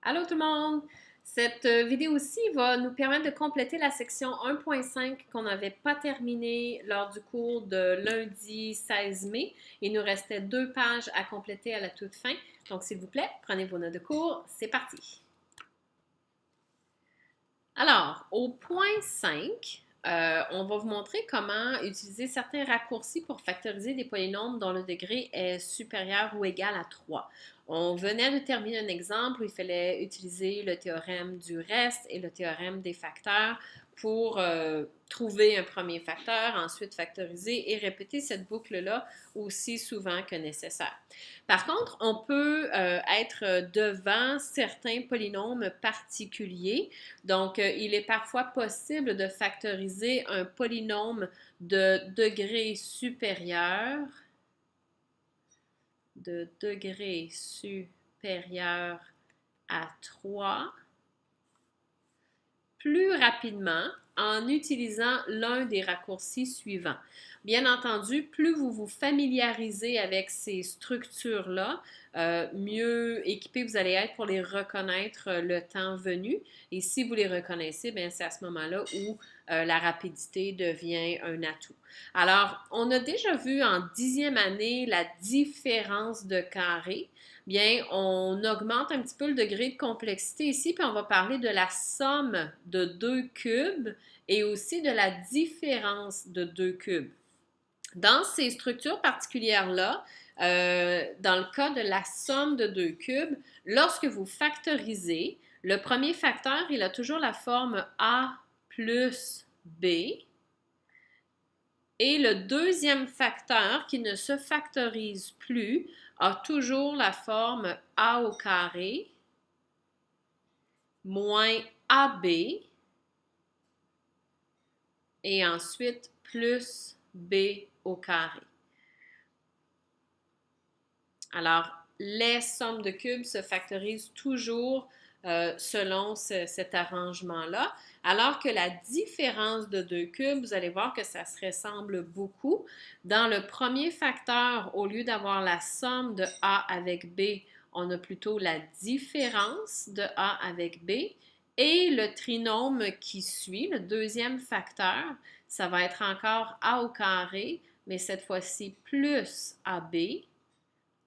Allô tout le monde! Cette vidéo-ci va nous permettre de compléter la section 1.5 qu'on n'avait pas terminée lors du cours de lundi 16 mai. Il nous restait 2 pages à compléter à la toute fin. Donc, s'il vous plaît, prenez vos notes de cours. C'est parti! Alors, au point 5, on va vous montrer comment utiliser certains raccourcis pour factoriser des polynômes dont le degré est supérieur ou égal à 3. On venait de terminer un exemple où il fallait utiliser le théorème du reste et le théorème des facteurs pour trouver un premier facteur, ensuite factoriser et répéter cette boucle-là aussi souvent que nécessaire. Par contre, on peut être devant certains polynômes particuliers. Donc, il est parfois possible de factoriser un polynôme de degré supérieur à 3 plus rapidement en utilisant l'un des raccourcis suivants. Bien entendu, plus vous vous familiarisez avec ces structures-là, mieux équipé vous allez être pour les reconnaître le temps venu. Et si vous les reconnaissez, bien, c'est à ce moment-là où la rapidité devient un atout. Alors, on a déjà vu en 10e année la différence de carré. Bien, on augmente un petit peu le degré de complexité ici, puis on va parler de la somme de deux cubes et aussi de la différence de deux cubes. Dans ces structures particulières-là, dans le cas de la somme de deux cubes, lorsque vous factorisez, le premier facteur, il a toujours la forme A plus B. Et le deuxième facteur, qui ne se factorise plus, a toujours la forme A au carré moins AB et ensuite plus B au carré. Alors, les sommes de cubes se factorisent toujours selon cet arrangement-là, alors que la différence de deux cubes, vous allez voir que ça se ressemble beaucoup. Dans le premier facteur, au lieu d'avoir la somme de A avec B, on a plutôt la différence de A avec B. Et le trinôme qui suit, le deuxième facteur, ça va être encore A au carré, mais cette fois-ci plus AB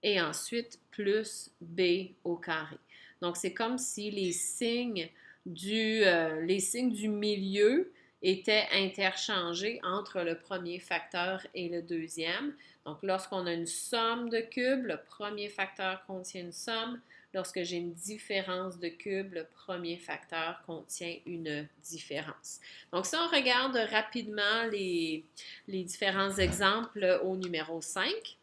et ensuite plus B au carré. Donc, c'est comme si les signes du milieu étaient interchangés entre le premier facteur et le deuxième. Donc, lorsqu'on a une somme de cubes, le premier facteur contient une somme. Lorsque j'ai une différence de cubes, le premier facteur contient une différence. Donc, si on regarde rapidement les différents exemples au numéro 5,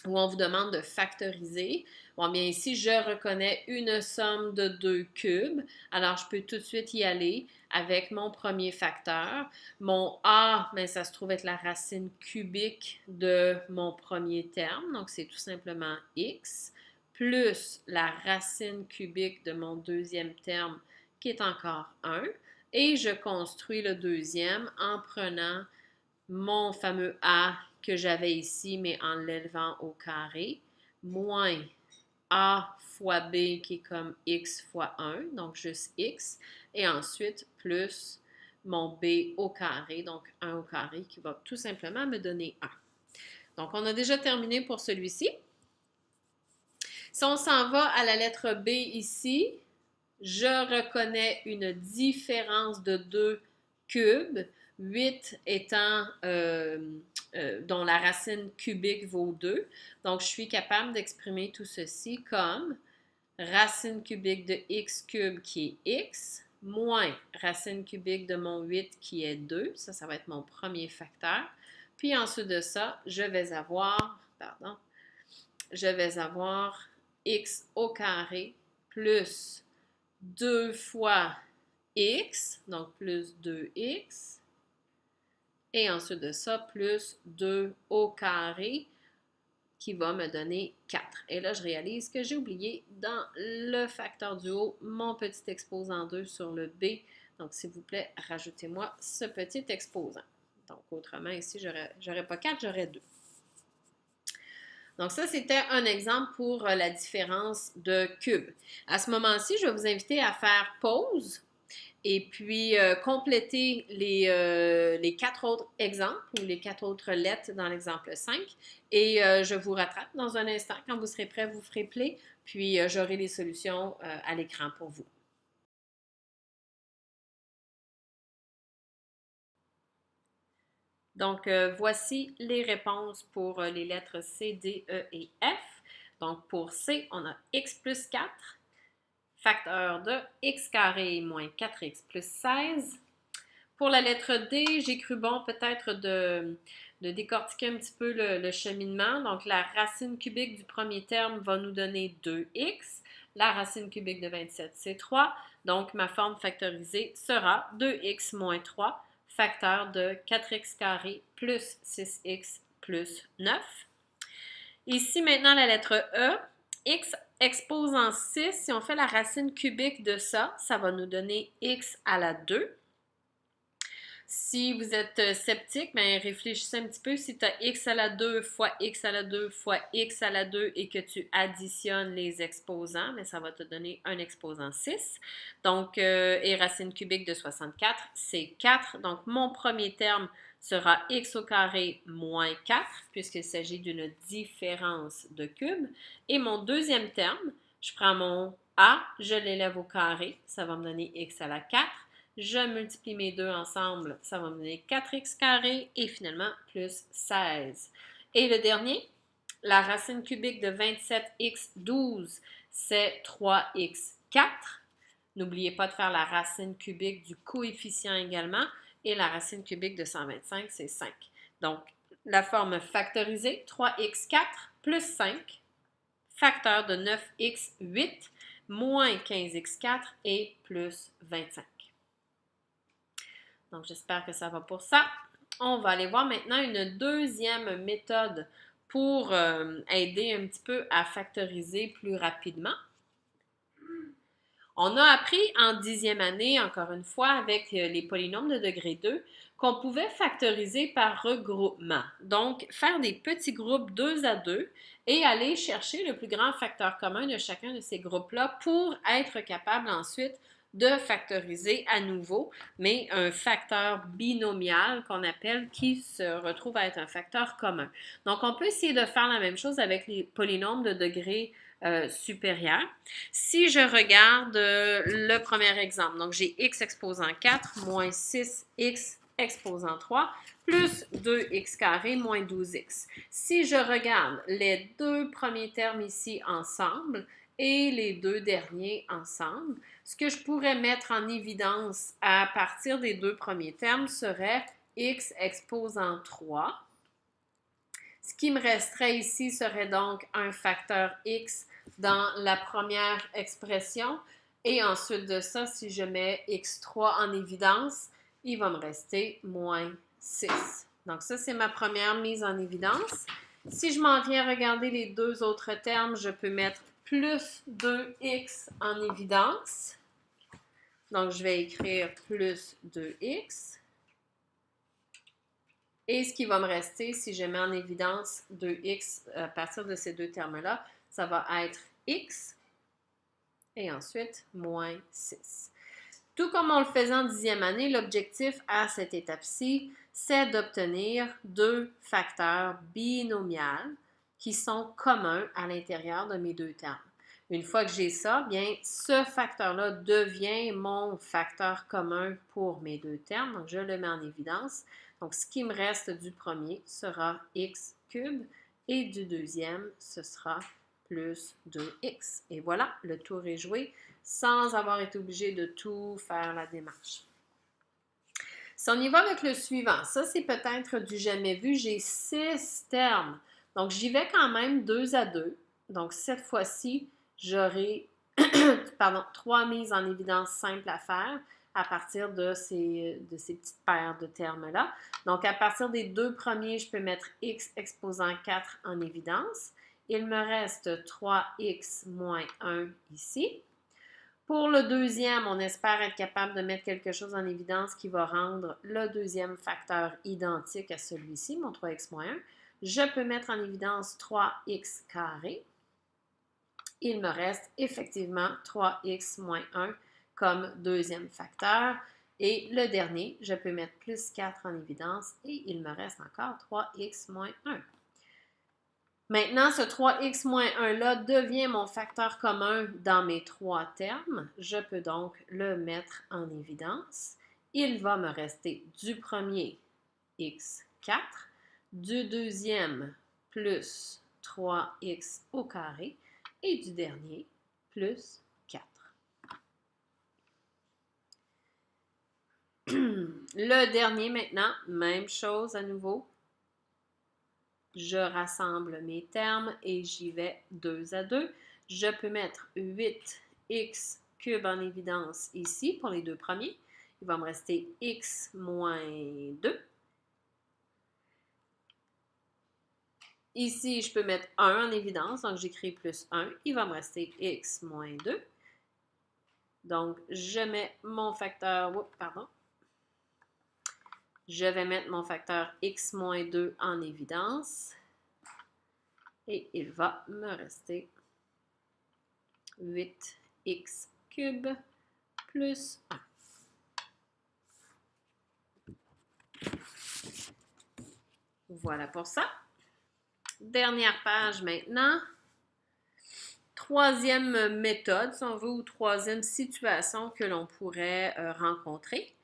où on vous demande de factoriser. Bon, bien ici, je reconnais une somme de deux cubes. Alors, je peux tout de suite y aller avec mon premier facteur. Mon A, bien, ça se trouve être la racine cubique de mon premier terme. Donc, c'est tout simplement x, plus la racine cubique de mon deuxième terme, qui est encore 1. Et je construis le deuxième en prenant mon fameux A que j'avais ici, mais en l'élevant au carré, moins A fois B qui est comme x fois 1, donc juste x, et ensuite plus mon B au carré, donc 1 au carré, qui va tout simplement me donner 1. Donc, on a déjà terminé pour celui-ci. Si on s'en va à la lettre B ici, je reconnais une différence de 2 cubes, 8 étant dont la racine cubique vaut 2. Donc, je suis capable d'exprimer tout ceci comme racine cubique de x cube qui est x, moins racine cubique de mon 8 qui est 2. Ça va être mon premier facteur. Puis ensuite de ça, je vais avoir x au carré plus 2 fois x, donc plus 2x, et ensuite de ça, plus 2 au carré, qui va me donner 4. Et là, je réalise que j'ai oublié dans le facteur du haut mon petit exposant 2 sur le b. Donc, s'il vous plaît, rajoutez-moi ce petit exposant. Donc, autrement, ici, j'aurais pas 4, j'aurais 2. Donc ça, c'était un exemple pour la différence de cubes. À ce moment-ci, je vais vous inviter à faire pause et puis compléter les 4 autres exemples ou les 4 autres lettres dans l'exemple 5. Et je vous rattrape dans un instant. Quand vous serez prêt, vous ferez play, puis j'aurai les solutions à l'écran pour vous. Donc, voici les réponses pour les lettres C, D, E et F. Donc, pour C, on a x plus 4, facteur de x carré moins 4x plus 16. Pour la lettre D, j'ai cru bon peut-être de décortiquer un petit peu le cheminement. Donc, la racine cubique du premier terme va nous donner 2x. La racine cubique de 27, c'est 3. Donc, ma forme factorisée sera 2x moins 3, facteur de 4x carré plus 6x plus 9. Ici, maintenant, la lettre E, x exposant 6, si on fait la racine cubique de ça, ça va nous donner x à la 2. Si vous êtes sceptique, bien, réfléchissez un petit peu. Si tu as x à la 2 fois x à la 2 fois x à la 2 et que tu additionnes les exposants, bien, ça va te donner un exposant 6. Donc, et racine cubique de 64, c'est 4. Donc, mon premier terme sera x au carré moins 4, puisqu'il s'agit d'une différence de cubes. Et mon deuxième terme, je prends mon a, je l'élève au carré, ça va me donner x à la 4. Je multiplie mes deux ensemble, ça va me donner 4x carré et finalement plus 16. Et le dernier, la racine cubique de 27x12, c'est 3x4. N'oubliez pas de faire la racine cubique du coefficient également. Et la racine cubique de 125, c'est 5. Donc, la forme factorisée, 3x4 plus 5, facteur de 9x8, moins 15x4 et plus 25. Donc, j'espère que ça va pour ça. On va aller voir maintenant une deuxième méthode pour aider un petit peu à factoriser plus rapidement. On a appris en 10e année, encore une fois, avec les polynômes de degré 2, qu'on pouvait factoriser par regroupement. Donc, faire des petits groupes 2 à 2 et aller chercher le plus grand facteur commun de chacun de ces groupes-là pour être capable ensuite de factoriser à nouveau, mais un facteur binomial qu'on appelle qui se retrouve à être un facteur commun. Donc, on peut essayer de faire la même chose avec les polynômes de degré supérieur. Si je regarde le premier exemple, donc j'ai x exposant 4 moins 6x exposant 3 plus 2x carré moins 12x. Si je regarde les deux premiers termes ici ensemble et les deux derniers ensemble, ce que je pourrais mettre en évidence à partir des deux premiers termes serait x exposant 3. Ce qui me resterait ici serait donc un facteur x dans la première expression. Et ensuite de ça, si je mets x3 en évidence, il va me rester moins 6. Donc ça, c'est ma première mise en évidence. Si je m'en viens regarder les deux autres termes, je peux mettre plus 2x en évidence. Donc, je vais écrire plus 2x. Et ce qui va me rester, si je mets en évidence 2x à partir de ces deux termes-là, ça va être x et ensuite moins 6. Tout comme on le faisait en 10e année, l'objectif à cette étape-ci, c'est d'obtenir deux facteurs binomiaux qui sont communs à l'intérieur de mes deux termes. Une fois que j'ai ça, bien, ce facteur-là devient mon facteur commun pour mes deux termes. Donc, je le mets en évidence. Donc, ce qui me reste du premier sera x cube et du deuxième, ce sera plus 2x. Et voilà, le tour est joué sans avoir été obligé de tout faire la démarche. Si on y va avec le suivant, ça c'est peut-être du jamais vu, j'ai 6 termes. Donc, j'y vais quand même 2 à 2. Donc, cette fois-ci, j'aurai 3 mises en évidence simples à faire à partir de ces petites paires de termes-là. Donc, à partir des deux premiers, je peux mettre x exposant 4 en évidence. Il me reste 3x moins 1 ici. Pour le deuxième, on espère être capable de mettre quelque chose en évidence qui va rendre le deuxième facteur identique à celui-ci, mon 3x moins 1. Je peux mettre en évidence 3x carré. Il me reste effectivement 3x moins 1 comme deuxième facteur. Et le dernier, je peux mettre plus 4 en évidence et il me reste encore 3x moins 1. Maintenant, ce 3x moins 1-là devient mon facteur commun dans mes trois termes. Je peux donc le mettre en évidence. Il va me rester du premier x4, du deuxième plus 3x au carré et du dernier plus 4. Le dernier maintenant, même chose à nouveau. Je rassemble mes termes et j'y vais 2 à 2. Je peux mettre 8x cube en évidence ici pour les deux premiers. Il va me rester x moins 2. Ici, je peux mettre 1 en évidence, donc j'écris plus 1. Il va me rester x moins 2. Donc, je mets mon facteur, je vais mettre mon facteur x moins 2 en évidence. Et il va me rester 8x cube plus 1. Voilà pour ça. Dernière page maintenant. Troisième méthode, si on veut, ou troisième situation que l'on pourrait rencontrer.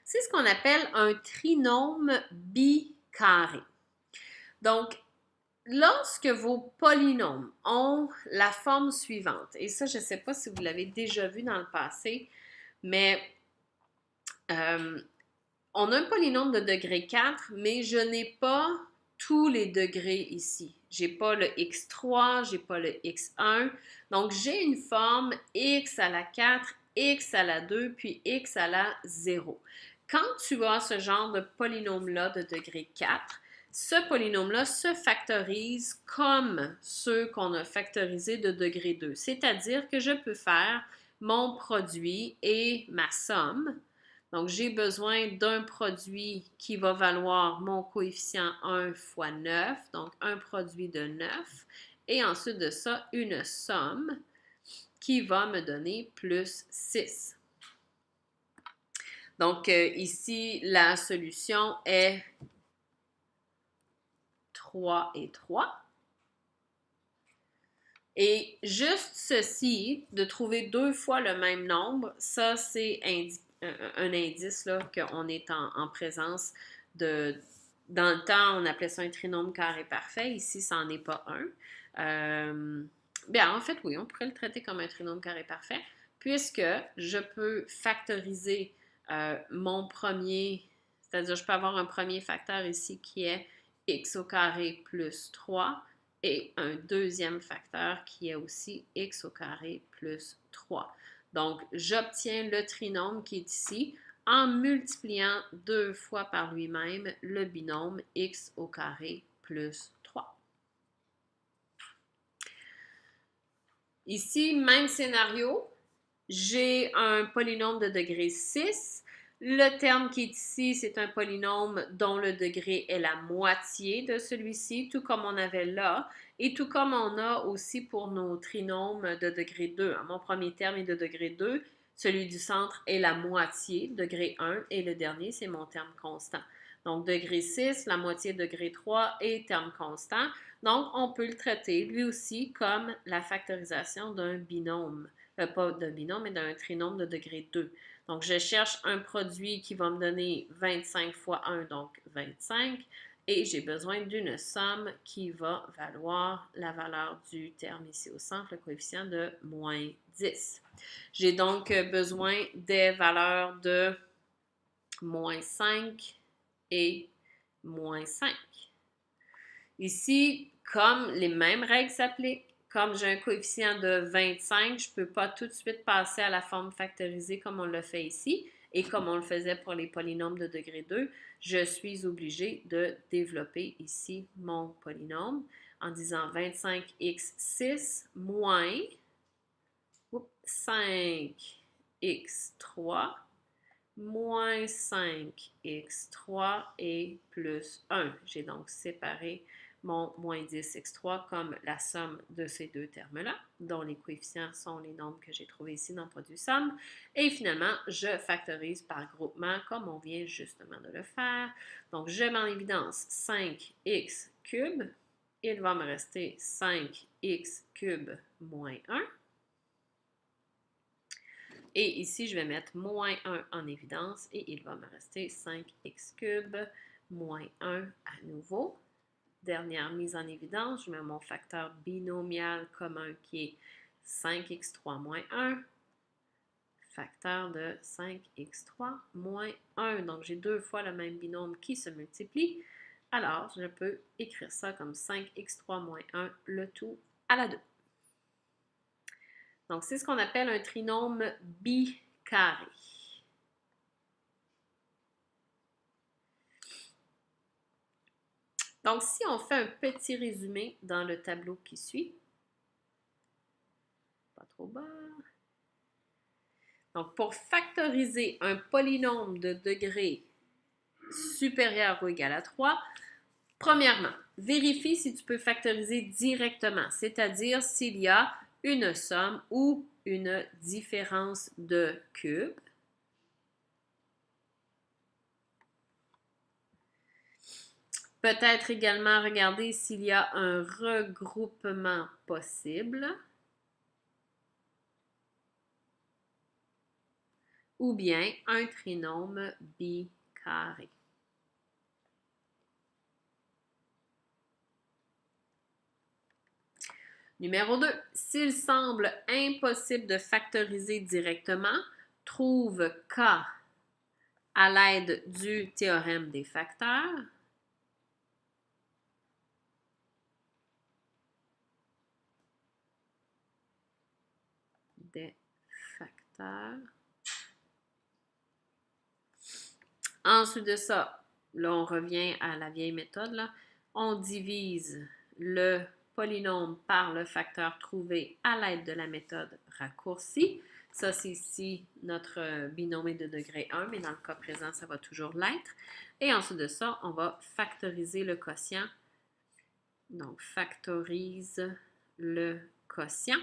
C'est ce qu'on appelle un trinôme bicarré. Donc, lorsque vos polynômes ont la forme suivante, et ça, je ne sais pas si vous l'avez déjà vu dans le passé, mais on a un polynôme de degré 4, mais je n'ai pas tous les degrés ici. Je n'ai pas le x3, je n'ai pas le x1. Donc, j'ai une forme x à la 4, x à la 2, puis x à la 0. Quand tu as ce genre de polynôme-là de degré 4, ce polynôme-là se factorise comme ceux qu'on a factorisés de degré 2. C'est-à-dire que je peux faire mon produit et ma somme. Donc, j'ai besoin d'un produit qui va valoir mon coefficient 1 fois 9, donc un produit de 9, et ensuite de ça, une somme qui va me donner plus 6. Donc, ici, la solution est 3 et 3. Et juste ceci, de trouver deux fois le même nombre, ça, c'est un indice qu'on est en présence de... Dans le temps, on appelait ça un trinôme carré parfait. Ici, ça n'en est pas un. Bien, en fait, oui, on pourrait le traiter comme un trinôme carré parfait, puisque je peux factoriser mon premier, c'est-à-dire je peux avoir un premier facteur ici qui est x au carré plus 3 et un deuxième facteur qui est aussi x au carré plus 3. Donc, j'obtiens le trinôme qui est ici en multipliant deux fois par lui-même le binôme x au carré plus 3. Ici, même scénario, j'ai un polynôme de degré 6. Le terme qui est ici, c'est un polynôme dont le degré est la moitié de celui-ci, tout comme on avait là, et tout comme on a aussi pour nos trinômes de degré 2. Mon premier terme est de degré 2, celui du centre est la moitié, degré 1, et le dernier, c'est mon terme constant. Donc, degré 6, la moitié degré 3 et terme constant. Donc, on peut le traiter, lui aussi, comme la factorisation d'un binôme. Pas d'un binôme, mais d'un trinôme de degré 2. Donc, je cherche un produit qui va me donner 25 fois 1, donc 25. Et j'ai besoin d'une somme qui va valoir la valeur du terme ici au centre, le coefficient de moins 10. J'ai donc besoin des valeurs de moins 5 et moins 5. Ici, comme les mêmes règles s'appliquent, comme j'ai un coefficient de 25, je ne peux pas tout de suite passer à la forme factorisée comme on le fait ici et comme on le faisait pour les polynômes de degré 2. Je suis obligée de développer ici mon polynôme en disant 25x6 moins 5x3 moins 5x3 et plus 1. J'ai donc séparé mon moins 10x3 comme la somme de ces deux termes-là, dont les coefficients sont les nombres que j'ai trouvés ici dans le produit somme. Et finalement, je factorise par groupement comme on vient justement de le faire. Donc, je mets en évidence 5x cube. Il va me rester 5x cube moins 1. Et ici, je vais mettre moins 1 en évidence et il va me rester 5x cube moins 1 à nouveau. Dernière mise en évidence, je mets mon facteur binomial commun qui est 5x3 moins 1, facteur de 5x3 moins 1. Donc, j'ai deux fois le même binôme qui se multiplie. Alors, je peux écrire ça comme 5x3 moins 1, le tout à la 2. Donc, c'est ce qu'on appelle un trinôme bicarré. Donc, si on fait un petit résumé dans le tableau qui suit, pas trop bas. Donc, pour factoriser un polynôme de degré supérieur ou égal à 3, premièrement, vérifie si tu peux factoriser directement, c'est-à-dire s'il y a une somme ou une différence de cubes. Peut-être également regarder s'il y a un regroupement possible. Ou bien un trinôme bicarré. Numéro 2, s'il semble impossible de factoriser directement, trouve K à l'aide du théorème des facteurs. Des facteurs. Ensuite de ça, là, on revient à la vieille méthode. Là. On divise le polynôme par le facteur trouvé à l'aide de la méthode raccourcie. Ça, c'est ici notre binôme de degré 1, mais dans le cas présent, ça va toujours l'être. Et ensuite de ça, on va factoriser le quotient. Donc, factorise le quotient.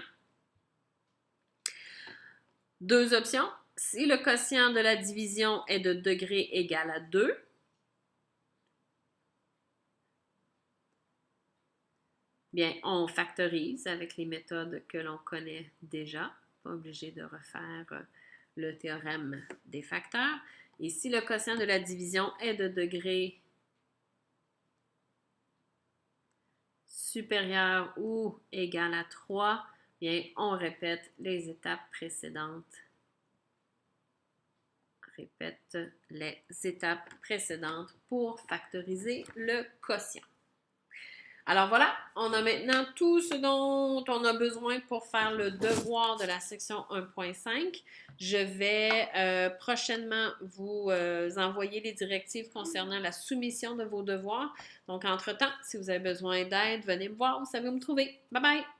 Deux options. Si le quotient de la division est de degré égal à 2, bien, on factorise avec les méthodes que l'on connaît déjà. Pas obligé de refaire le théorème des facteurs. Et si le quotient de la division est de degré supérieur ou égal à 3, bien, on répète les étapes précédentes. Répète les étapes précédentes pour factoriser le quotient. Alors voilà, on a maintenant tout ce dont on a besoin pour faire le devoir de la section 1.5. Je vais prochainement vous envoyer les directives concernant la soumission de vos devoirs. Donc, entre-temps, si vous avez besoin d'aide, venez me voir, vous savez où me trouver. Bye bye!